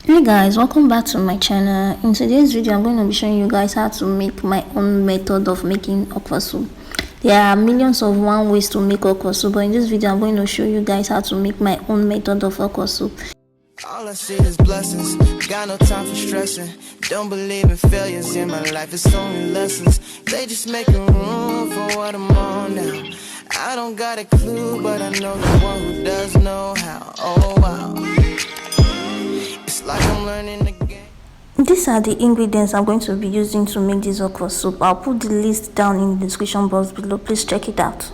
Hey guys, welcome back to my channel. In today's video I'm going to be showing you guys how to make my own method of making okra soup. There are millions of ways to make okra soup, but in this video I'm going to show you guys how to make my own method of okra soup. All I see is blessings, got no time for stressing. Don't believe in failures in my life, it's only lessons. They just making room for what I'm on now. I don't got a clue, but I know the one who does know how. Oh wow, it's like I'm learning again. These are the ingredients I'm going to be using to make this okra soup. I'll put the list down in the description box below. Please check it out.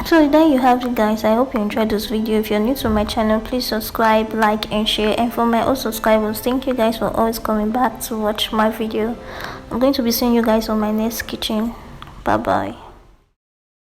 So there you have it, guys. I hope you enjoyed this video. If you're new to my channel, please subscribe, like and share. And for my old subscribers, thank you guys for always coming back to watch my video. I'm going to be seeing you guys on my next kitchen. Bye bye.